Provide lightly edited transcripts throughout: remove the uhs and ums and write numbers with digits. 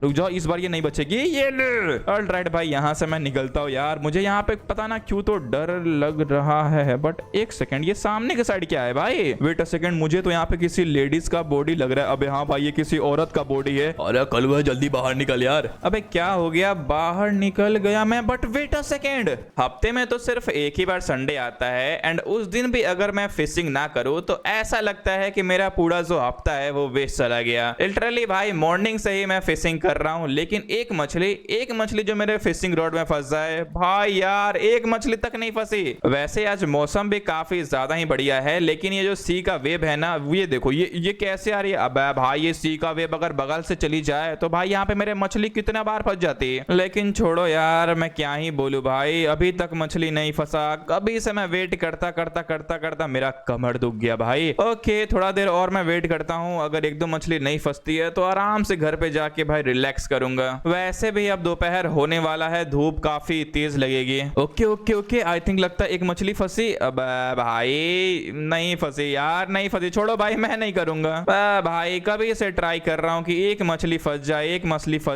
रुक जाओ, इस बार ये नहीं बचेगी। ये ले। ऑलराइट भाई, यहाँ से मैं निकलता हूँ यार। मुझे यहाँ पे पता ना क्यों तो डर लग रहा है, बट एक सेकंड, ये सामने के साइड क्या है भाई? वेट अ सेकंड, मुझे तो यहाँ पे किसी लेडीज का बॉडी लग रहा है। अबे हाँ भाई, ये किसी औरत का बॉडी है। अरे कलवा, जल्दी बाहर निकल यार। अबे क्या हो गया? बाहर निकल गया मैं, बट वेट अ सेकंड, हफ्ते में तो सिर्फ एक ही बार संडे आता है, एंड उस दिन भी अगर मैं फिशिंग ना करूँ तो ऐसा लगता है कि मेरा पूरा जो हफ्ता है वो वेस्ट चला गया। लिटरली भाई, मॉर्निंग से ही मैं फिशिंग कर रहा हूँ, लेकिन एक मछली जो मेरे फिशिंग रॉड में फंस जाए भाई यार, एक मछली तक नहीं फंसी। वैसे आज मौसम भी काफी ज्यादा ही बढ़िया है, लेकिन ये जो सी का वेव है ना, ये देखो, ये कैसे आ रही है। अब भाई, ये सी का वेव अगर बगल से चली जाए तो भाई यहाँ पे मेरे मछली कितना बार फंस जाती है। लेकिन छोड़ो यार, मैं क्या ही बोलूं भाई, अभी तक मछली नहीं फंसा। कभी से मैं वेट करता मेरा कमर दुख गया भाई। ओके, थोड़ा देर और मैं वेट करता हूँ। अगर एक दो मछली नहीं फंसती है तो आराम से घर पे जाके भाई रिलैक्स करूंगा। वैसे भी अब दोपहर होने वाला है, धूप काफी तेज लगेगी। ओके, आई थिंक लगता है एक मछली फंसी। अब भाई नहीं फंसी यार, नहीं फंसी, छोड़ो भाई, मैं नहीं करूंगा। भाई कभी से ट्राई कर रहा हूँ कि एक मछली फंस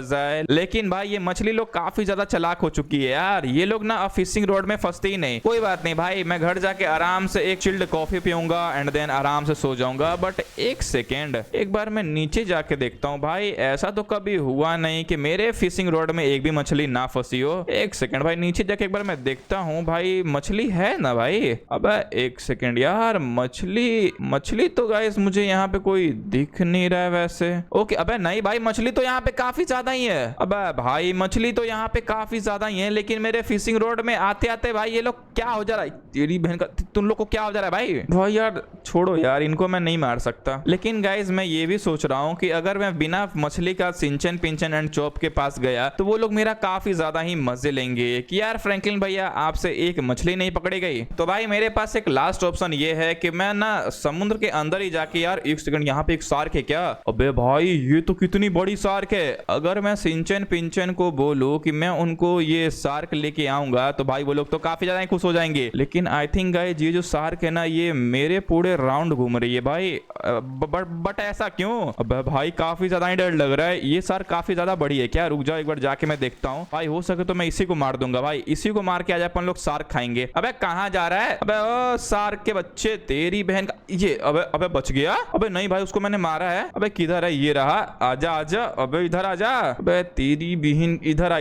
जाए, लेकिन भाई ये मछली लोग काफी ज्यादा चालाक हो चुकी है यार। ये लोग ना अब फिशिंग रोड में फंसते ही नहीं। कोई बात नहीं भाई, मैं घर जाके आराम से एक चिल्ड कॉफी पीऊंगा एंड देन आराम से सो जाऊंगा। बट एक सेकेंड, एक बार मैं नीचे जाके देखता हूँ भाई। ऐसा तो कभी हुआ नहीं कि मेरे फिशिंग रोड में एक भी मछली ना फंसी हो। एक सेकंड भाई, नीचे जाके एक बार मैं देखता हूँ भाई, मछली है ना भाई? अब एक सेकंड यार, मछली तो गाइस मुझे यहाँ पे कोई दिख नहीं रहा है वैसे। ओके, अबे नहीं भाई, मछली तो यहाँ पे काफी ज्यादा ही है। अबे भाई, मछली तो यहाँ पे काफी ज्यादा ही है, लेकिन मेरे फिशिंग रोड में आते आते भाई ये लोग क्या हो जा रहा है? तेरी बहन का, तुम लोग को क्या हो जा रहा है भाई यार छोड़ो यार, इनको मैं नहीं मार सकता। लेकिन गाइस मैं ये भी सोच रहा हूँ कि अगर मैं बिना मछली का सिंचन पिंचन एंड चॉप के पास गया तो वो लोग मेरा काफी ज्यादा ही मजे लेंगे कि यार फ्रैंकलिन भैया, आपसे एक मछली नहीं पकड़ी गई। तो भाई मेरे पास एक लास्ट ऑप्शन ये है कि मैं ना समुद्र के अंदर ही जाके, यार एक सेकंड, यहाँ पे एक शार्क है क्या? अबे भाई, ये तो कितनी बड़ी शार्क है। अगर मैं सिंचन पिंचन को बोलूं कि मैं उनको ये शार्क लेके आऊंगा तो भाई वो लोग तो काफी ज्यादा खुश हो जाएंगे। लेकिन आई थिंक गाइस, ये जो शार्क है ना, ये मेरे पूरे राउंड घूम रही है भाई। बट ऐसा क्यों? अबे भाई, काफी ज्यादा ही डर लग रहा है। ये शार्क काफी ज्यादा बड़ी है क्या? रुक जाओ, एक बार जाके मैं देखता हूँ भाई। हो सके तो मैं इसी को मार दूंगा भाई, इसी को मार के आज अपन लोग शार्क खाएंगे। अबे कहाँ जा रहा है? अबे ओ शार्क के बच्चे, तेरी बहन का ये। अबे बच गया। अबे नहीं भाई, उसको मैंने मारा है। अबे किधर है? ये रहा, आजा आजा। अबे इधर आजा। अबे तेरी बहन, इधर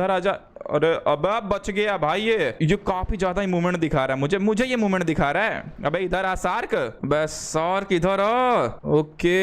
आजा। अरे अब बच गया भाई। ये काफी ज्यादा ही मूवमेंट दिखा रहा है मुझे ये मूवमेंट दिखा रहा है। अबे इधर आ शार्क। बस शार्क इधर आ। ओके,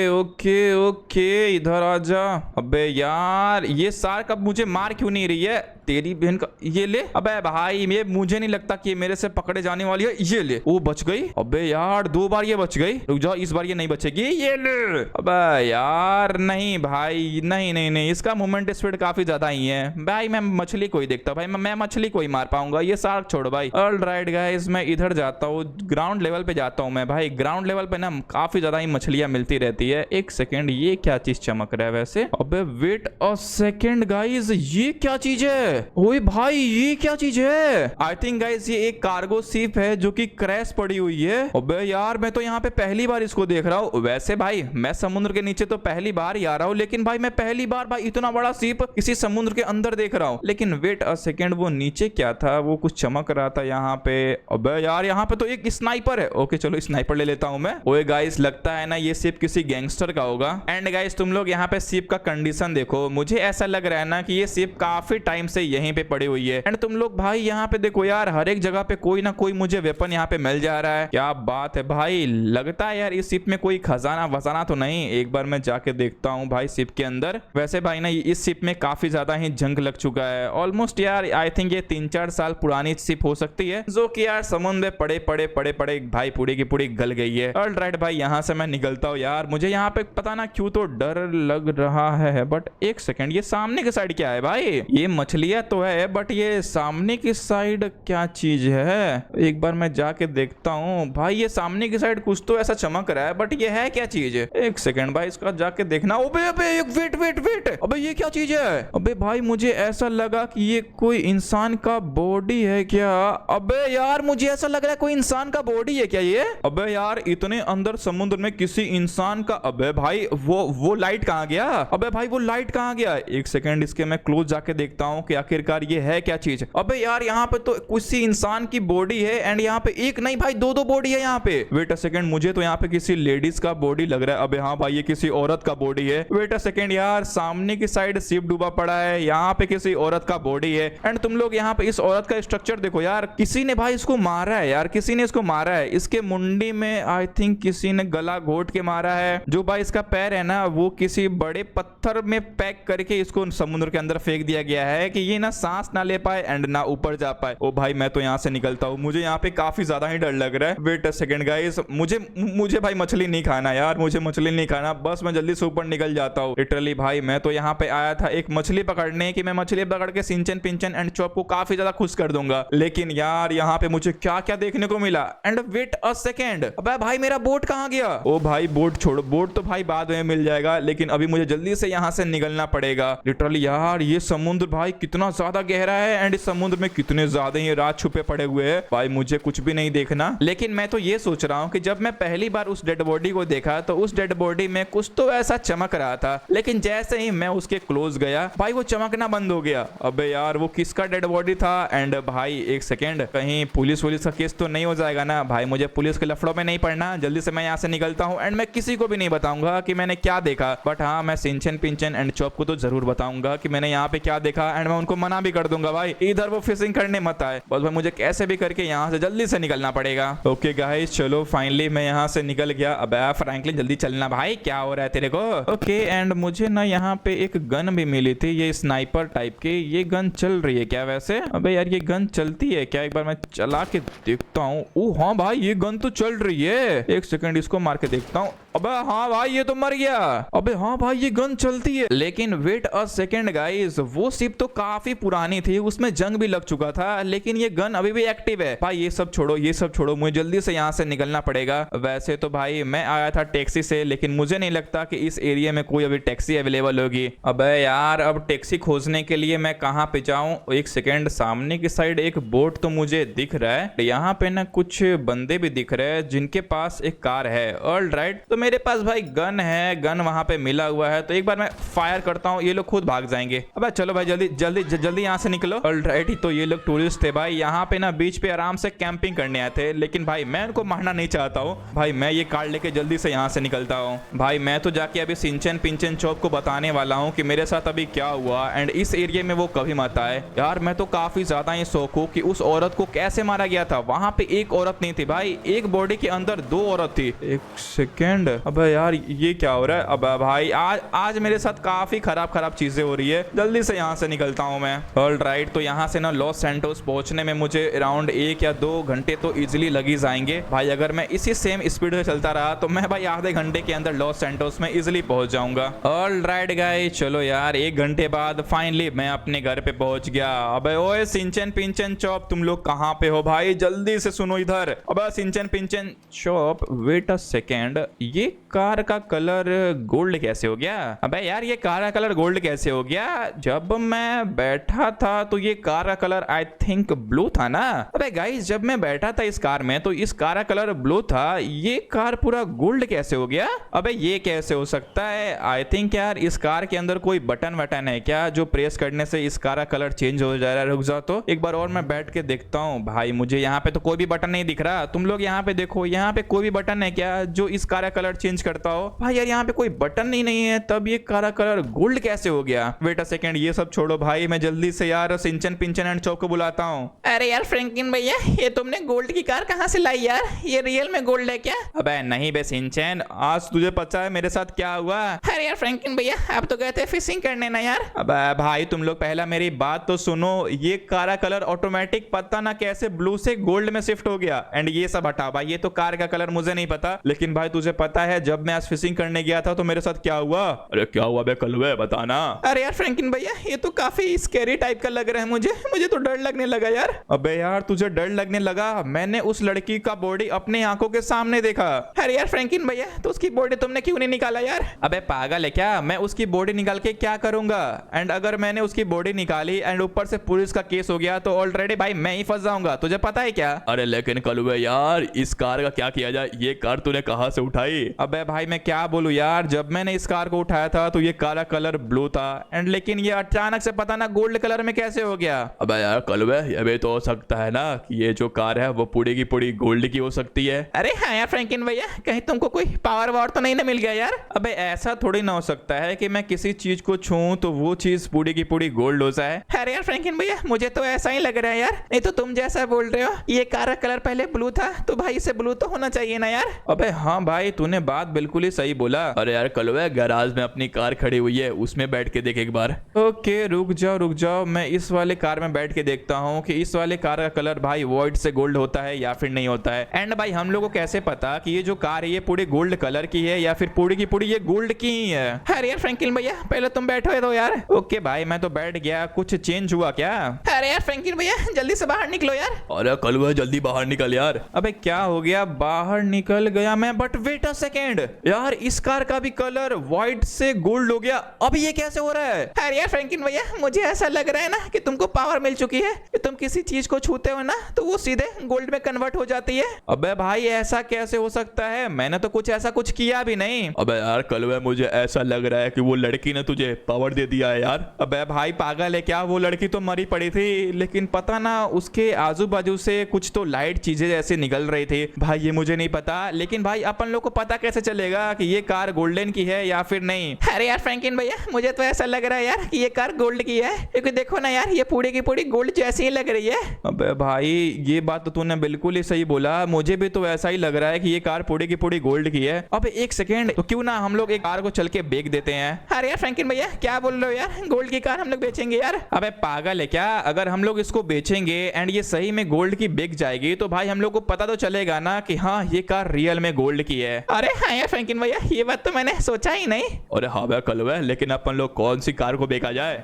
इधर आ जा। अबे यार, ये शार्क अब मुझे मार क्यों नहीं रही है? तेरी बहन का, ये ले। अबे भाई, ये मुझे नहीं लगता कि ये मेरे से पकड़े जाने वाली है। ये ले, वो बच गई। अबे यार, 2 बार ये बच गई। रुक जाओ, इस बार ये नहीं बचेगी। ये ले। अबे यार नहीं भाई, नहीं, इसका मूवमेंट स्पीड काफी ज्यादा ही है भाई। मैं मछली को ही देखता भाई, मैं मछली को ही मार पाऊंगा। ये शार्क छोड़ भाई। ऑलराइट गाइस, मैं इधर जाता हूँ, ग्राउंड लेवल पे जाता हूँ मैं भाई। ग्राउंड लेवल पे ना काफी ज्यादा ही मछलियां मिलती रहती है। एक सेकेंड, ये क्या चीज चमक रहा है वैसे? अबे वेट अ सेकेंड गाइस, ये क्या चीज है? ओए भाई, ये क्या चीज है? आई थिंक गाइस, ये एक कार्गो शिप है जो कि क्रैश पड़ी हुई है। अबे यार, मैं तो यहाँ पे पहली बार इसको देख रहा हूँ। वैसे भाई, मैं समुद्र के नीचे तो पहली बार ही आ रहा हूँ, लेकिन भाई मैं पहली बार भाई इतना बड़ा शिप किसी समुद्र के अंदर देख रहा हूँ। लेकिन वेट अ सेकेंड, वो नीचे क्या था? वो कुछ चमक रहा था यहाँ पे। अबे यार, यहाँ पे तो एक स्नाइपर है। ओके चलो, स्नाइपर ले लेता हूँ मैं। ओए गाइस, लगता है ना ये शिप किसी गैंगस्टर का होगा। एंड गाइस, तुम लोग यहाँ पे शिप का कंडीशन देखो। मुझे ऐसा लग रहा है ना कि ये शिप काफी टाइम से यहीं पे पड़ी हुई है। एंड तुम लोग भाई यहाँ पे देखो यार, हर एक जगह पे कोई ना कोई मुझे वेपन यहाँ पे मिल जा रहा है। क्या बात है भाई। लगता है यार इस शिप में कोई खजाना वजाना तो नहीं। एक बार मैं जाके देखता हूँ भाई शिप के अंदर। वैसे भाई ना, इस शिप में काफी ज्यादा ही जंग लग चुका है ऑलमोस्ट यार। आई थिंक ये 3-4 साल पुरानी शिप हो सकती है, जो कि यार समुद्र में पड़े भाई पूरी की पूरी गल गई है। ऑलराइट भाई, यहाँ से मैं निकलता हूँ यार। मुझे यहाँ पे पता ना क्यों तो डर लग रहा है, बट एक सेकंड, ये सामने के साइड क्या है भाई? ये मछलियां तो है, बट ये सामने की साइड क्या चीज है? एक बार मैं जाके देखता हूँ भाई। ये सामने की साइड कुछ तो ऐसा चमक रहा है, बट ये है क्या चीज? एक सेकंड भाई, इसका जाके देखना। अबे एक वेट, अबे ये क्या चीज है? अबे भाई, मुझे ऐसा लगा कि ये कोई इंसान का बॉडी है क्या? अबे यार मुझे ऐसा लग रहा है कोई इंसान का बॉडी है क्या ये? अबे यार इतने अंदर समुद्र में किसी इंसान का, अबे भाई वो लाइट कहाँ गया? अबे भाई वो लाइट कहाँ गया? एक सेकंड इसके मैं क्लोज जाके देखता हूँ कि आखिरकार ये है क्या चीज। अबे यार यहाँ पे तो किसी इंसान की बॉडी है एंड यहाँ पे एक नहीं भाई दो बॉडी है यहाँ पे। वेट अ सेकंड, मुझे तो यहाँ पे किसी लेडीज का बॉडी लग रहा है। अबे हाँ भाई ये किसी औरत का बॉडी है। वेट अ सेकंड यार, सामने की साइड शिप डूबा पड़ा है, यहाँ पे किसी औरत का बॉडी है एंड तुम लोग यहाँ पे इस औरत का स्ट्रक्चर देखो यार, किसी ने भाई इसको मारा है यार, किसी ने इसको मारा है। इसके मुंडी में आई थिंक किसी ने गला घोट के मारा है। जो भाई इसका पैर है ना वो किसी बड़े पत्थर में पैक करके इसको समुद्र के अंदर फेंक दिया गया है कि ये ना सांस ना ले पाए एंड ना ऊपर जा पाए। ओ भाई मैं तो यहाँ से निकलता हूँ, मुझे यहाँ पे काफी ज्यादा ही डर लग रहा है। वेट अ सेकंड गाइस, मुझे भाई मछली नहीं खाना यार, मुझे मछली नहीं खाना, बस मैं जल्दी से ऊपर निकल जाता हूँ। लिटरली भाई मैं तो यहाँ पे आया था एक मछली पकड़ने की, मैं मछली पकड़ के सिंचन पिंचन एंड चॉप को काफी ज्यादा खुश कर दूंगा। लेकिन यार यहाँ पे मुझे क्या क्या देखने को मिला। एंड वेट अ सेकंड, अबे भाई मेरा बोट कहाँ गया? ओ भाई बोट छोड़ो, बोट तो भाई बाद में मिल जाएगा, लेकिन अभी मुझे जल्दी से यहाँ से निकलना पड़ेगा। लिटरली यार ये समुद्र भाई कितना ज्यादा गहरा है एंड इस समुद्र में कितने ज्यादा ये रात छुपे पड़े हुए हैं। भाई मुझे कुछ भी नहीं देखना, लेकिन मैं तो ये सोच रहा हूँ कि जब मैं पहली बार उस डेड बॉडी को देखा तो उस डेड बॉडी में कुछ तो ऐसा चमक रहा था, लेकिन जैसे ही मैं उसके क्लोज गया भाई वो चमकना बंद हो गया। अबे यार वो किसका डेड बॉडी था? एंड भाई एक सेकेंड, कहीं पुलिस का केस तो नहीं हो जाएगा ना? भाई मुझे पुलिस के लफड़ों में नहीं पड़ना, जल्दी से मैं यहाँ से निकलता हूँ एंड मैं किसी को भी नहीं बताऊंगा कि मैंने क्या देखा। बट हाँ मैं सिंचन पिंचन एंड चॉप को तो जरूर बताऊंगा कि मैंने यहाँ पे क्या देखा एंड मैं उनको मना भी कर दूंगा भाई इधर वो फिशिंग करने मत आए। बस भाई मुझे कैसे भी करके यहाँ से जल्दी से निकलना पड़ेगा। ओके गाइस चलो फाइनली मैं यहाँ से निकल गया। अब फ्रैंकलिन जल्दी चलना भाई, क्या हो रहा है तेरे को? ओके एंड मुझे ना यहाँ पे एक गन भी मिली थी, ये स्नाइपर टाइप की। ये गन चल रही है क्या वैसे? अबे यार ये गन चलती है क्या? एक बार मैं चला के देखता हूँ। ओ हाँ भाई ये गन तो चल रही है, एक सेकंड इसको मार के देखता हूँ। अबे हाँ भाई ये तो मर गया। अबे हाँ भाई ये गन चलती है, लेकिन वेट अ सेकंड गाइस, वो शिप तो काफी पुरानी थी, उसमें जंग भी लग चुका था, लेकिन ये गन अभी भी एक्टिव है। भाई ये सब छोड़ो, मुझे जल्दी से यहाँ से निकलना पड़ेगा। वैसे तो भाई मैं आया था टैक्सी से, लेकिन मुझे नहीं लगता कि इस एरिया में कोई अभी टैक्सी अवेलेबल होगी। अबे यार अब टैक्सी खोजने के लिए मैं कहाँ पे जाऊँ? एक सेकेंड, सामने की साइड एक बोट तो मुझे दिख रहा है, यहाँ पे ना कुछ बंदे भी दिख रहे हैं जिनके पास एक कार है। ऑलराइट, तो मेरे पास भाई गन है, गन वहां पे मिला हुआ है, तो एक बार मैं फायर करता हूँ, ये लोग खुद भाग जाएंगे। अबे चलो भाई जल्दी यहाँ से निकलो। ऑलराइट, तो ये लोग टूरिस्ट थे भाई, यहाँ पे ना बीच पे आराम से कैंपिंग करने आए थे, लेकिन भाई मैं उनको मारना नहीं चाहता हूँ। भाई मैं ये कार लेके जल्दी से यहाँ से निकलता हूँ। भाई मैं तो जाके अभी सिंचन पिंचन चौक को बताने वाला हूँ कि मेरे साथ अभी क्या हुआ एंड इस एरिया में वो कभी मत आए। यार मैं तो काफी ज्यादा ही शौक हूँ कि उस औरत को कैसे मारा गया था। वहां पे एक औरत नहीं थी भाई, एक बॉडी के अंदर दो औरत थी। एक सेकेंड, अबे यार ये क्या हो रहा है? अब भाई आज मेरे साथ काफी खराब चीजें हो रही है, जल्दी से यहाँ से निकलता हूँ मैं। ऑलराइट, तो यहाँ से ना लॉस सैंटोस पहुंचने में मुझे अराउंड 1 या 2 घंटे तो इजिली लग ही जाएंगे भाई। अगर मैं इसी सेम स्पीड से चलता रहा तो मैं भाई आधे घंटे के अंदर लॉस सैंटोस में इजिली पहुंच जाऊंगा। ऑलराइट गाइस, चलो यार 1 घंटे बाद फाइनली मैं अपने घर पे पहुंच गया। अबे ओए सिंचन पिंचन चॉप, तुम लोग कहाँ पे हो भाई? जल्दी से सुनो इधर। अबे सिंचन पिंचन चॉप, वेट अ सेकेंड, ये कार का कलर गोल्ड कैसे हो गया? अबे यार ये कार का कलर गोल्ड कैसे हो गया? जब मैं बैठा था तो ये कार का कलर आई थिंक ब्लू था ना? अबे गाइस जब मैं बैठा था इस कार में तो इस कार का कलर ब्लू था, ये कार पूरा गोल्ड कैसे हो गया? अबे ये कैसे हो सकता है? आई थिंक यार इस कार के अंदर कोई बटन है क्या जो प्रेस करने से इस कार का कलर चेंज हो जा रहा है? रुक जाओ तो एक बार और मैं बैठ के देखता हूँ। भाई मुझे यहाँ पे तो कोई भी बटन नहीं दिख रहा, तुम लोग यहाँ पे देखो, यहाँ पे कोई भी बटन है क्या जो इस कार का कलर चेंज करता हो? भाई यार यहाँ पे कोई बटन ही नहीं है, तब ये कार का कलर गोल्ड कैसे हो गया? वेट अ सेकंड, ये सब छोड़ो भाई, मैं जल्दी से यार सिंचन पिंचन एंड चौक को बुलाता हूँ। अरे यार फ्रैंकलिन भैया, ये तुमने गोल्ड की कार कहाँ से लाई यार? ये रियल में गोल्ड है क्या? अबे नहीं बे सिंचन, आज तुझे पता है मेरे साथ क्या हुआ? अरे यार फ्रैंकलिन भैया, आप तो गए थे फिशिंग करने ना यार। अबे भाई तुम लोग पहला मेरी बात तो सुनो, ये कार का कलर ऑटोमेटिक पता ना कैसे ब्लू से गोल्ड में शिफ्ट हो गया एंड ये सब हटा भाई, ये तो कार का कलर मुझे नहीं पता, लेकिन भाई तुझे पता पता है जब मैं आज फिशिंग करने गया था तो मेरे साथ क्या हुआ? अरे क्या हुआ बे कलवे, बताना। अरे यार फ्रैंकलिन भैया, ये तो काफी स्कैरी टाइप का लग रहा है मुझे तो डर लगने लगा यार। अबे यार तुझे डर लगने लगा? मैंने उस लड़की का बॉडी अपने आंखों के सामने देखा। अरे यार फ्रैंकलिन भैया, तो उसकी बॉडी तुमने क्यों नहीं निकाला यार? अबे पागल है क्या? मैं उसकी बॉडी निकाल के क्या करूंगा? एंड अगर मैंने उसकी बॉडी निकाली एंड ऊपर से पुलिस का केस हो गया तो ऑलरेडी भाई मैं ही फंस जाऊंगा, तुझे पता है क्या? अरे लेकिन कलुए यार, इस कार का क्या किया जाए? ये कार तूने कहां से उठाई? अबे भाई मैं क्या बोलूं यार, जब मैंने इस कार को उठाया था तो ये कार का कलर ब्लू था एंड लेकिन ये अचानक से पता ना गोल्ड कलर में कैसे हो गया। अबे यार कलुए, ये भी तो हो सकता है ना कि ये जो कार है वो पूरी की पूरी गोल्ड की हो सकती है। अरे हाँ यार फ्रैंकलिन भैया, कहीं तुमको कोई पावर वावर तो नहीं ना मिल गया यार? अबे ऐसा थोड़ी ना हो सकता है कि मैं किसी चीज को छूऊं तो वो चीज पूरी की पूरी गोल्ड हो जाए। अरे यार फ्रैंकलिन भैया, मुझे तो ऐसा ही लग रहा है यार। नहीं तो तुम जैसा बोल रहे हो ये कार का कलर पहले ब्लू था तो भाई इसे ब्लू तो होना चाहिए ना यार। अबे हाँ भाई, तूने बात बिल्कुल ही सही बोला। अरे यार कलुए, गैराज में अपनी कार खड़ी हुई है, उसमें बैठ के देख एक बार। ओके रुक जाओ, मैं इस वाले कार में बैठ के देखता हूँ कि इस वाले कार का कलर भाई वॉइड से गोल्ड होता है या फिर नहीं होता है। एंड भाई हम लोग को कैसे पता कि ये जो कार है ये पूरी गोल्ड कलर की है या फिर पूरी की पूरी ये गोल्ड की ही है? अरे यार फ्रैंकलिन भैया, पहले तुम बैठो तो यार। ओके भाई मैं तो बैठ गया, कुछ चेंज हुआ क्या? अरे यार फ्रैंकलिन भैया, जल्दी से बाहर निकलो यार। अरे कलुए जल्दी बाहर निकल यार। अबे क्या हो गया? बाहर निकल गया मैं, बट वेट अ सेकेंड यार, इस कार का भी कलर व्हाइट से गोल्ड हो गया। अब ये कैसे हो रहा है? अरे यार फ्रैंकलिन भैया, मुझे ऐसा लग रहा है ना कि तुमको पावर मिल चुकी है कि तुम किसी चीज को छूते हो ना तो वो सीधे गोल्ड में कन्वर्ट हो जाती है। अबे भाई ऐसा कैसे हो सकता है? मैंने तो कुछ ऐसा कुछ किया भी नहीं। अबे यार कलुए, मुझे ऐसा लग रहा है कि वो लड़की ने तुझे पावर दे दिया है यार। अबे भाई पागल है क्या? वो लड़की तो मरी पड़ी थी लेकिन पता ना उसके आजू बाजू से कुछ तो लाइट चीजें ऐसे निकल रही थी। भाई ये मुझे नहीं पता, लेकिन भाई अपन लोग को पता कैसे चलेगा कि ये कार गोल्डन की है या फिर नहीं? अरे यार फ्रैंकलिन भैया, मुझे तो ऐसा लग रहा है यार कि ये कार गोल्ड की है, क्योंकि देखो ना यार ये पूरी की पूरी गोल्ड जैसी ही लग रही है। अबे भाई ये बात तो तूने बिल्कुल ही सही बोला, मुझे भी तो ऐसा ही लग रहा है कि ये कार पूरी की पूरी गोल्ड की है। अबे एक सेकेंड, तो क्यों ना हम लोग एक कार को चल के बेच देते हैं? अरे यार फ्रैंकलिन भैया, क्या बोल रहे हो यार? गोल्ड की कार हम लोग बेचेंगे यार? अबे पागल है क्या? अगर हम लोग इसको बेचेंगे एंड ये सही में गोल्ड की बिक जाएगी तो भाई हम लोग को पता तो चलेगा ना कि हाँ ये कार रियल में गोल्ड की है। अरे हाँ यार फ्रैंकलिन भैया, ये बात तो मैंने सोचा ही नहीं। अरे हाँ भाई कलुए, लेकिन अपन लोग कौन सी कार को बेचा जाए?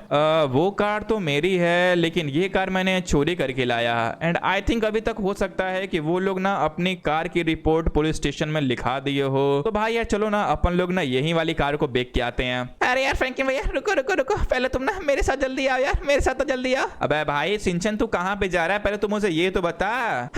वो कार तो मेरी है लेकिन ये कार मैंने चोरी करके लाया एंड आई थिंक अभी तक हो सकता है कि वो लोग ना अपनी कार की रिपोर्ट पुलिस स्टेशन में लिखा दिए हो। तो भाई यार चलो ना अपन लोग ना यही वाली कार को बेच के आते हैं। अरे यार फ्रैंकलिन भैया, रुको रुको रुको, पहले तुम ना मेरे साथ जल्दी आओ यार, मेरे साथ तो जल्दी आओ। अबे भाई सिंचन तू कहाँ पे जा रहा है? पहले तू मुझे ये तो बता।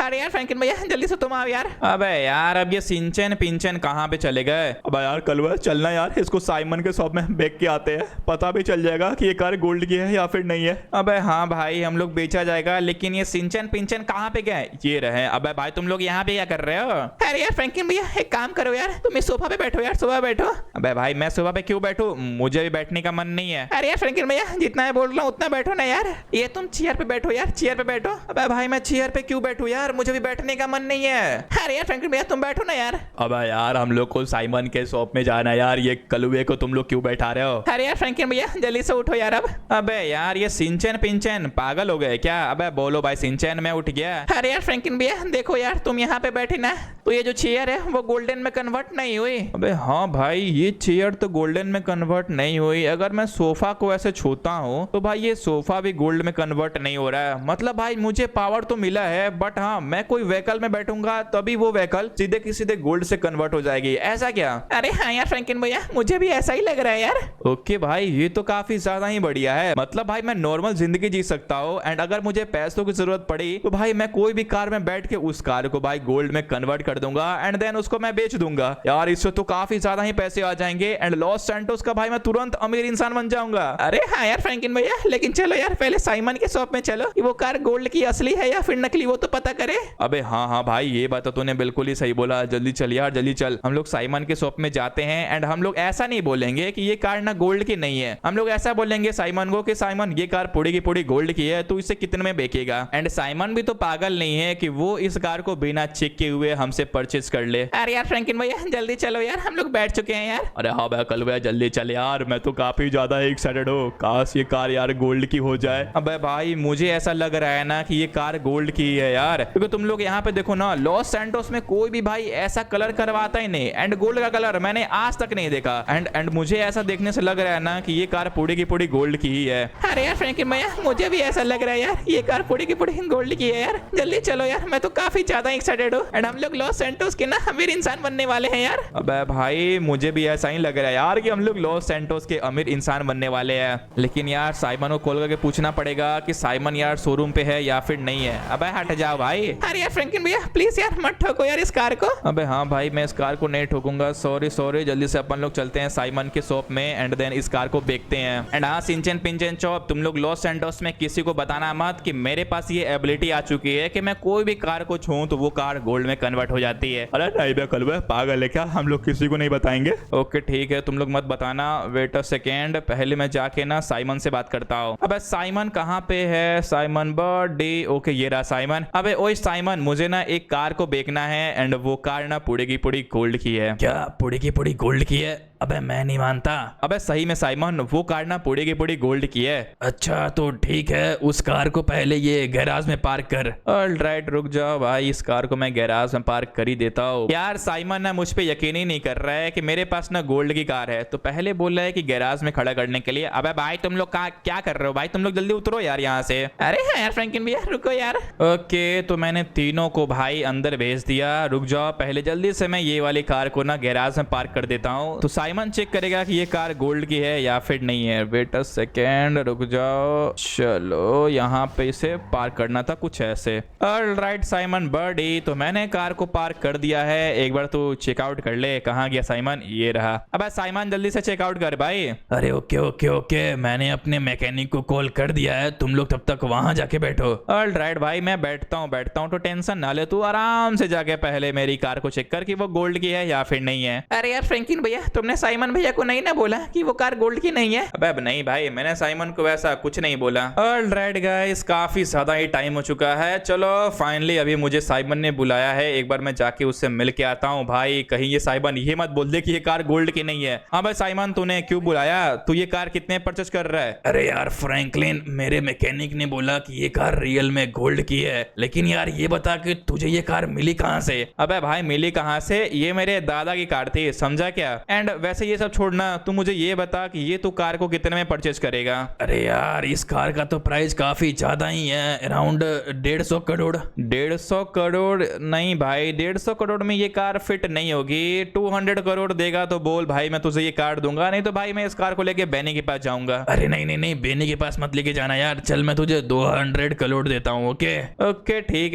अरे यार फ्रैंकलिन भैया, जल्दी से तुम आओ यार। अबे यार अब ये सिंचन पिंचन कहाँ पे चले गए? अबे यार कलुए, चलना यार, इसको साइमन के शॉप में बेच के आते हैं, पता भी चल जाएगा कि ये कार गोल्ड की है या फिर नहीं है। अबे हाँ भाई हम लोग बेचा जाएगा, लेकिन ये सिंचन पिंचन कहाँ पे गए? ये रहे। अबे भाई तुम लोग यहाँ पे क्या कर रहे हो? अरे यार फ्रैंकलिन भैया, एक काम करो यार, तुम इस सोफा पे बैठो यार, सोफा बैठो। अबे भाई मैं सोफा पे क्यों बैठूं? मुझे भी बैठने का मन नहीं है। अरे यार फ्रैंकलिन भैया, जितना मैं बोल रहा हूँ उतना बैठो ना यार। ये तुम चेयर पे बैठो यार, चेयर पे बैठो। अबे भाई मैं चेयर पे क्यों बैठूं यार? मुझे भी बैठने का मन नहीं है। अरे यार फ्रैंकलिन भैया, तुम बैठो ना यार। अबे यार हम लोग को साइमन के शॉप में जाना है यार, ये कलुए को तुम लोग क्यों बैठा रहे हो? अरे यार फ्रैंकलिन भैया, जल्दी से उठो यार अब। अबे यार ये सिंचन पिंचन पागल हो गए क्या? अबे बोलो भाई सिंचन, मैं उठ गया। अरे यार फ्रैंकलिन भैया, देखो यार तुम यहाँ पे बैठे ना तो ये जो चेयर है वो गोल्डन में कन्वर्ट नहीं हुई। अबे हाँ भाई ये चेयर तो गोल्डन में कन्वर्ट नहीं हुई। अगर मैं सोफा को ऐसे छूता हूँ तो भाई ये सोफा भी गोल्ड में कन्वर्ट नहीं हो रहा है। मतलब भाई मुझे पावर तो मिला है, बट हाँ मैं कोई व्हीकल में बैठूंगा तभी वो व्हीकल सीधे की सीधे गोल्ड से कन्वर्ट हो जाएगी। ऐसा क्या? अरे हाँ यार फ्रैंकलिन भैया, मुझे भी ऐसा ही लग रहा है यार। ओके भाई ये तो काफी ज्यादा ही बढ़िया है। मतलब भाई मैं नॉर्मल जिंदगी जी सकता हूँ एंड अगर मुझे पैसों की जरूरत पड़ी तो भाई मैं कोई भी कार में बैठ के उस कार को भाई गोल्ड में कन्वर्ट कर दूंगा एंड देन उसको मैं बेच दूंगा। यार इससे तो काफी ज्यादा ही पैसे आ जाएंगे एंड लॉस सैंटोस का भाई मैं तुरंत अमीर इंसान बन जाऊंगा। अरे हाँ यार फ्रैंकलिन भैया, लेकिन चलो यार पहले साइमन के शॉप में चलो कि वो कार गोल्ड की असली है या फिर नकली, वो तो पता करे। अबे हाँ भाई ये बात तो तूने बिल्कुल ही सही बोला। जल्दी चल यार जल्दी चल, हम लोग साइमन के शॉप में जाते हैं एंड हम लोग ऐसा नहीं बोलेंगे कि ये कार ना गोल्ड की नहीं है। हम लोग ऐसा बोलेंगे साइमन को कि साइमन ये कार पूरी की पूरी गोल्ड की है, तू इसे कितने में बेचेगा? एंड साइमन भी तो पागल नहीं है कि वो इस कार को बिना चेक किए हुए हमसे परचेज कर ले। अरे यार फ्रैंकलिन भैया जल्दी चलो यार, हम लोग बैठ चुके हैं यार। अरे हाँ भाई कलुए जल्दी चल यार, मैं तो काफी ज्यादा एक्साइटेड हूँ, काश ये कार यार गोल्ड की हो जाए। अबे भाई मुझे ऐसा लग रहा है ना कि ये कार गोल्ड की है यार, क्योंकि तुम लोग यहाँ पे देखो ना, लॉस सैंटोस में कोई भी भाई ऐसा कलर करवाता ही नहीं। एंड गोल्ड का कलर मैंने आज तक नहीं देखा। एंड मुझे ऐसा देखने से लग रहा है ना कि ये कार पूरी की पूरी गोल्ड की ही है। अरे यार फ्रैंकलिन भैया, मुझे भी ऐसा लग रहा है यार, ये कार पूरी की पूरी गोल्ड की है यार। जल्दी चलो यार, मैं तो काफी ज्यादा एक्साइटेड हूँ। एंड हम लोग लॉस सैंटोस के ना अमीर इंसान बनने वाले हैं यार। अबे भाई मुझे भी ऐसा ही लग रहा है यार कि हम लोग लॉस सैंटोस के अमीर इंसान बनने वाले हैं। लेकिन यार साइमन को कॉल करके पूछना पड़ेगा कि साइमन यार शोरूम पे है या फिर नहीं है। अबे हट जाओ भाई। अरे यार फ्रैंकलिन भैया, प्लीज यार मत ठोको यार इस कार को। अबे हाँ भाई, मैं इस कार को नहीं ठोकूंगा। सॉरी। जल्दी से अपन लोग चलते हैं साइमन के शॉप में एंड देन इस कार को बेचते हैं। एंड हाँ सिंचन पिंचन चॉप, तुम लोग लॉस सैंटोस में किसी को बताना मत कि मेरे पास ये एबिलिटी आ चुकी है कि मैं कोई भी कार को छूऊं तो वो कार गोल्ड में कन्वर्ट हो जाती है। अरे नहीं बे कलवे, पागल है क्या? हम लोग किसी को नहीं बताएंगे। ओके ठीक है, तुम लोग मत बताना। वेट अ सेकेंड, पहले मैं जाके ना साइमन से बात करता हूँ। अबे साइमन कहाँ पे है? Simon birthday. ओके ये रहा साइमन। अबे ओए साइमन, मुझे ना एक कार को बेचना है एंड वो कार ना पूरी की पूरी गोल्ड की है। क्या पूरी की पूरी गोल्ड की है? अबे मैं नहीं मानता। अबे सही में साइमन, वो कार ना पूरी की पूरी गोल्ड की है। अच्छा तो ठीक है, उस कार को पहले ये गैराज में पार्क कर। ऑलराइट रुक जाओ भाई, इस कार को मैं गैराज में पार्क कर ही देता हूँ। यार साइमन ना मुझ पे यकीन ही नहीं कर रहा है कि मेरे पास ना गोल्ड की कार है, तो पहले बोल रहा है कि गैराज में खड़ा करने के लिए। अबे भाई तुम लोग क्या कर रहे हो भाई? तुम लोग जल्दी उतरो यार यहाँ से। अरे हाँ यार फ्रैंकलिन भैया, रुको यार। ओके तो मैंने तीनों को भाई अंदर भेज दिया। रुक जाओ, पहले जल्दी से मैं ये वाली कार को ना गैराज में पार्क कर देता हूँ, तो साइमन चेक करेगा ये कार गोल्ड की है या फिर नहीं है। वेट अ सेकेंड, रुक जाओ। चलो यहाँ पे इसे पार्क करना था कुछ ऐसे। ऑलराइट साइमन बर्डी, तो मैंने कार को पार्क कर दिया है। एक बार तू चेकआउट कर ले। कहाँ गया साइमन? ये रहा। अब साइमन जल्दी से चेकआउट कर भाई। अरे ओके, मैंने अपने मैकेनिक को कॉल कर दिया है, तुम लोग तब तक वहां जाके बैठो। ऑलराइट भाई, मैं बैठता हूँ तो टेंशन ना ले। तू आराम से जाके पहले मेरी कार को चेक कर कि वो गोल्ड की है या फिर नहीं है। अरे यार फ्रैंकलिन भैया, तुमने साइमन भैया को नहीं ना बोला कि वो कार गोल्ड की नहीं है? अब नहीं भाई, मैंने साइमन को वैसा कुछ नहीं बोला। ऑलराइट गाइस, काफी ज्यादा ही टाइम हो चुका है। चलो फाइनली अभी मुझे साइमन ने बुलाया है, एक बार मैं जाके उससे मिल के आता हूँ। भाई कहीं ये साइमन ये मत बोल दे कि ये कार गोल्ड की नहीं है। हाँ भाई साइमन, तूने क्यों बुलाया? तू ये कार कितने परचेस कर रहा है? अरे यार फ्रैंकलिन, मेरे मैकेनिक ने बोला कि ये कार रियल में गोल्ड की है, लेकिन यार ये बता कि तुझे ये कार मिली कहाँ से? अबे भाई मिली कहाँ से? ये मेरे दादा की कार थी, समझा क्या? एंड वैसे ये सब छोड़ना, तू मुझे ये बता कि ये तू कार को कितने में परचेज करेगा? अरे यार इस कार का तो प्राइस काफी ज्यादा ही है, अराउंड 150 करोड़। 150 करोड़? नहीं भाई, 150 करोड़ में ये कार फिट नहीं होगी। 200 करोड़ देगा तो बोल भाई, मैं तुझे ये कार दूंगा, नहीं तो भाई मैं इस कार को लेके बेनी के पास जाऊंगा। अरे नहीं, बेनी के पास मत लेके जाना यार, चल मैं तुझे 200 करोड़ देता हूँ। ओके ठीक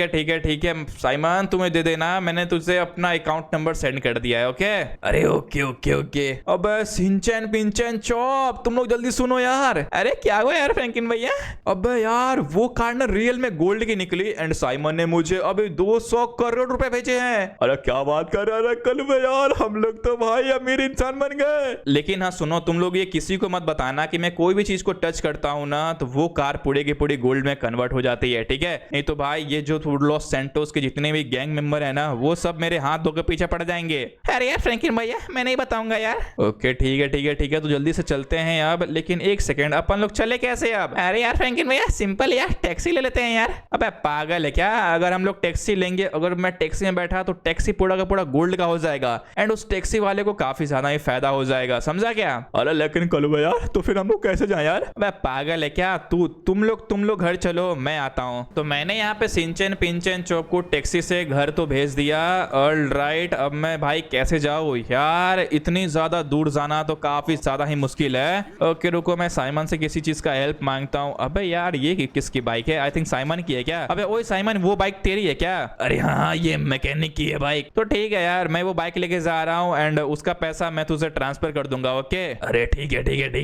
है साइमन, तुम्हें दे देना, मैंने तुझे अपना अकाउंट नंबर सेंड कर दिया है। ओके अरे ओके। अब सिंचन पिंचन चॉप, तुम लोग जल्दी सुनो यार। अरे क्या हुआ यार फ्रैंकलिन भैया? अबे यार वो कार ना रियल में गोल्ड की निकली एंड साइमन ने मुझे अभी 200 करोड़ रुपए भेजे हैं। अरे क्या बात कर रहा है कलवे यार, हम लोग तो भाई अमीर इंसान बन गए। लेकिन हाँ सुनो, तुम लोग ये किसी को मत बताना कि मैं कोई भी चीज को टच करता हूँ ना तो वो कार पूरे की पूरी गोल्ड में कन्वर्ट हो जाती है, ठीक है? नहीं तो भाई ये जो लॉस सैंटोस के जितने भी गैंग मेंबर है ना, वो सब मेरे हाथ धो के पीछे पड़ जाएंगे। अरे यार फ्रैंकलिन भैया, मैं नहीं बताऊंगा यार। ओके ठीक है, तो जल्दी से चलते हैं अब। लेकिन एक सेकेंड, अपन लोग चले कैसे अब? अरे यार फ्रैंकलिन भैया, सिंपल यार, टैक्सी ले लेते हैं यार। अबे पागल है क्या? अगर हम लोग टैक्सी लेंगे, अगर मैं टैक्सी में बैठा तो टैक्सी पूरा का पूरा गोल्ड का हो जाएगा एंड उस टैक्सी वाले को काफी ज्यादा ही फायदा हो जाएगा, समझा क्या? अरे लेकिन कलवे यार, तो फिर हम लोग कैसे जाएं यार? अबे पागल है क्या? तुम लोग घर चलो, मैं आता हूँ। तो मैंने यहाँ पे सिंचन पिंचन चौक को टैक्सी से घर तो भेज दिया। ऑलराइट, अब मैं भाई कैसे जाऊँ यार? इतनी ज्यादा दूर जाना तो काफी ज्यादा ही मुश्किल है। ओके रुको, मैं साइमन से किसी चीज का हेल्प मांगता हूँ। अबे यार ये किसकी बाइक है? आई थिंक साइमन की है क्या? अबे ओए साइमन, वो बाइक तेरी है क्या? अरे हाँ, ये मैकेनिक की है बाइक। तो ठीक है यार, मैं वो बाइक लेके जा रहा हूँ एंड उसका पैसा मैं तुझे ट्रांसफर कर दूंगा। ओके अरे ठीक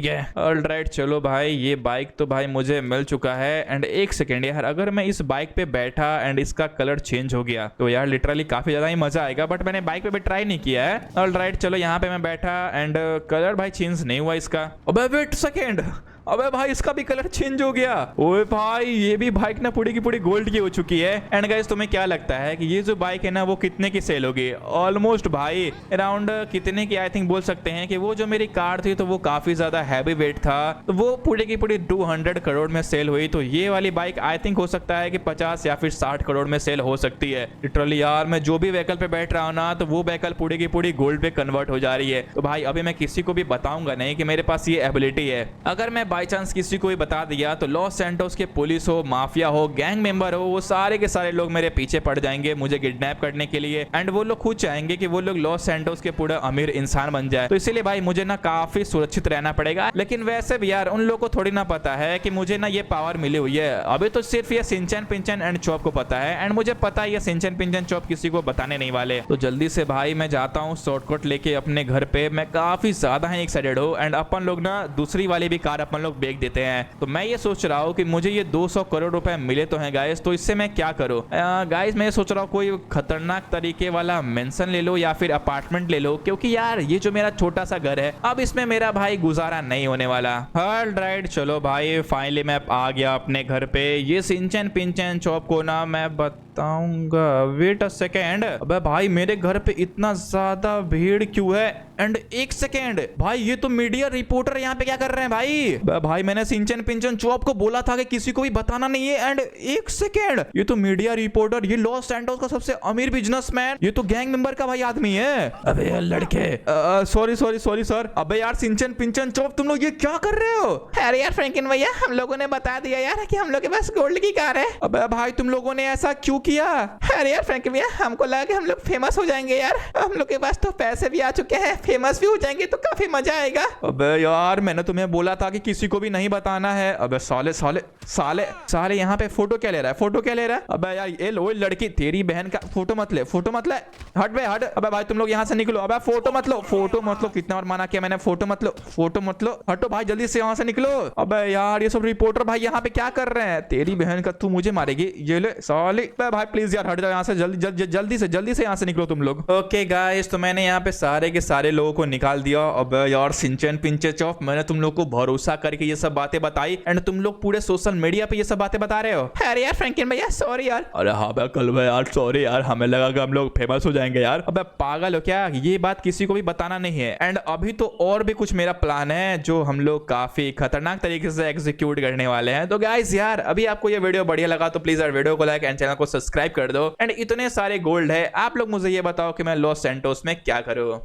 है। ऑलराइट चलो भाई, ये बाइक तो भाई मुझे मिल चुका है। एंड एक सेकेंड यार, अगर मैं इस बाइक पे बैठा एंड इसका कलर चेंज हो गया तो यार लिटरली काफी ज्यादा ही मजा आएगा, बट मैंने बाइक पे भी ट्राई नहीं किया है। ऑलराइट चलो, यहाँ पे मैं बैठा एंड कलर भाई चेंज नहीं हुआ इसका। अबे वेट सेकेंड, अबे भाई इसका भी कलर चेंज हो गया। ओए भाई ये भी बाइक ना पूरी की पूरी गोल्ड की हो चुकी है। एंड गाइस तुम्हें क्या लगता है कि ये जो बाइक है ना वो कितने की सेल होगी? ऑलमोस्ट भाई अराउंड कितने की आई थिंक बोल सकते हैं कि वो जो मेरी कार थी तो वो काफी ज्यादा हैवी वेट था, तो वो पूरी की पूरी 200 करोड़ में सेल हुई। तो ये वाली बाइक आई थिंक हो सकता है कि 50 या फिर 60 करोड़ में सेल हो सकती है। लिटरली यार मैं जो भी व्हीकल पे बैठ रहा हूँ ना तो वो व्हीकल पूरी की पूरी गोल्ड पे कन्वर्ट हो जा रही है। तो भाई अभी मैं किसी को भी बताऊंगा नहीं कि मेरे पास ये एबिलिटी है। अगर मैं बाई चांस किसी को भी बता दिया तो लॉस सैंटोस के पुलिस हो, माफिया हो, गैंग मेंबर हो, वो सारे के सारे लोग मेरे पीछे पड़ जाएंगे मुझे किडनैप करने के लिए। एंड वो लोग खुद चाहेंगे कि वो लोग लॉस सैंटोस के पूरा अमीर इंसान बन जाए। तो इसीलिए भाई मुझे ना काफी सुरक्षित रहना पड़ेगा। लेकिन वैसे भी यार उन लोगों को थोड़ी ना पता है कि मुझे ना ये पावर मिली हुई है। अभी तो सिर्फ ये सिंचन पिंचन एंड चॉप को पता है। एंड मुझे पता है ये सिंचन पिंचन चॉप किसी को बताने नहीं वाले। तो जल्दी से भाई मैं जाता हूँ शॉर्टकट लेके अपने घर पे। मैं काफी ज्यादा ही एक्साइटेड हूँ। एंड अपन लोग ना दूसरी वाली भी कार अपन लोग बेच देते हैं। तो मैं ये सोच रहा हूँ कि मुझे ये 200 करोड़ रुपए मिले तो हैं गाइस, तो इससे मैं क्या करूँ गाइस? मैं सोच रहा हूँ कोई खतरनाक तरीके वाला मेंशन ले लो या फिर अपार्टमेंट ले लो, क्योंकि यार ये जो मेरा छोटा सा घर है अब इसमें मेरा भाई गुजारा नहीं होने वाला। ऑलराइट चलो भाई फाइनली मैं आ गया अपने घर पे। ये सिंचन पिंचन चॉप को ना मैं बताऊंगा। वेट अ सेकेंड, अबे भाई मेरे घर पे इतना ज्यादा भीड़ क्यों है? एंड एक सेकेंड भाई ये तो मीडिया रिपोर्टर यहाँ पे क्या कर रहे हैं भाई? भाई मैंने सिंचन पिंचन चॉप को बोला था कि किसी को भी बताना नहीं है। एंड एक सेकेंड ये तो मीडिया रिपोर्टर, ये लॉस सैंटोस का सबसे अमीर बिजनेसमैन, ये तो गैंग मेंबर का भाई आदमी है। अबे यार लड़के सॉरी सॉरी सॉरी सर। अबे यार सिंचन पिंचन चॉप तुम लोग ये क्या कर रहे हो? अरे यार फ्रैंकलिन भैया हम लोगों ने बता दिया यार कि हम लोग के पास गोल्ड की कार है। अबे भाई तुम लोगों ने ऐसा क्यों किया? अरे यार फ्रैंकलिन भैया हमको लगा कि हम लोग फेमस हो जाएंगे यार। हम लोग के पास तो पैसे भी आ चुके हैं, फेमस भी हो जाएंगे तो काफी मजा आएगा। अबे यार मैंने तुम्हें बोला था कि किसी को भी नहीं बताना है। अबे साले साले साले साले यहाँ पे फोटो क्या ले रहा है? फोटो क्या ले रहा है? अबे यार ये लो लड़की तेरी बहन का फोटो मत ले, फोटो मत ले, हट बे हट। अबे भाई तुम लोग यहाँ से निकलो। अबे फोटो मत लो, फोटो मत लो, कितना बार मना किया मैंने, फोटो मत लो, फोटो मत लो, हटो भाई जल्दी से यहाँ से निकलो। अबे यार ये सब रिपोर्टर भाई यहाँ पे क्या कर रहे हैं? तेरी बहन का तू मुझे मारेगी ये ले साले। भाई प्लीज यार हट जाओ यहाँ से, जल्दी से यहाँ से निकलो तुम लोग। ओके गाइस तो मैंने यहाँ पे सारे के सारे लोगों को निकाल दिया। अब यार सिंचन पिंचन चॉप मैंने तुम लोग को भरोसा करके ये सब बातें बताई एंड तुम लोग पूरे सोशल मीडिया पे ये सब बातें बता रहे हो। अरे यार फ्रैंकलिन भैया सॉरी यार। अरे हाँ भाई कल भाई यार सॉरी यार, हमें लगा कि हम लोग फेमस हो जाएंगे यार। अबे पागल हो क्या? ये बात किसी को भी बताना नहीं है। एंड अभी तो और भी कुछ मेरा प्लान है जो हम लोग काफी खतरनाक तरीके से एग्जीक्यूट करने वाले हैं। तो गाइस यार अभी आपको ये वीडियो बढ़िया लगा तो प्लीज यार वीडियो को लाइक एंड चैनल को सब्सक्राइब कर दो। एंड इतने सारे गोल्ड है, आप लोग मुझे ये बताओ कि मैं लॉस सैंटोस में क्या करूँ।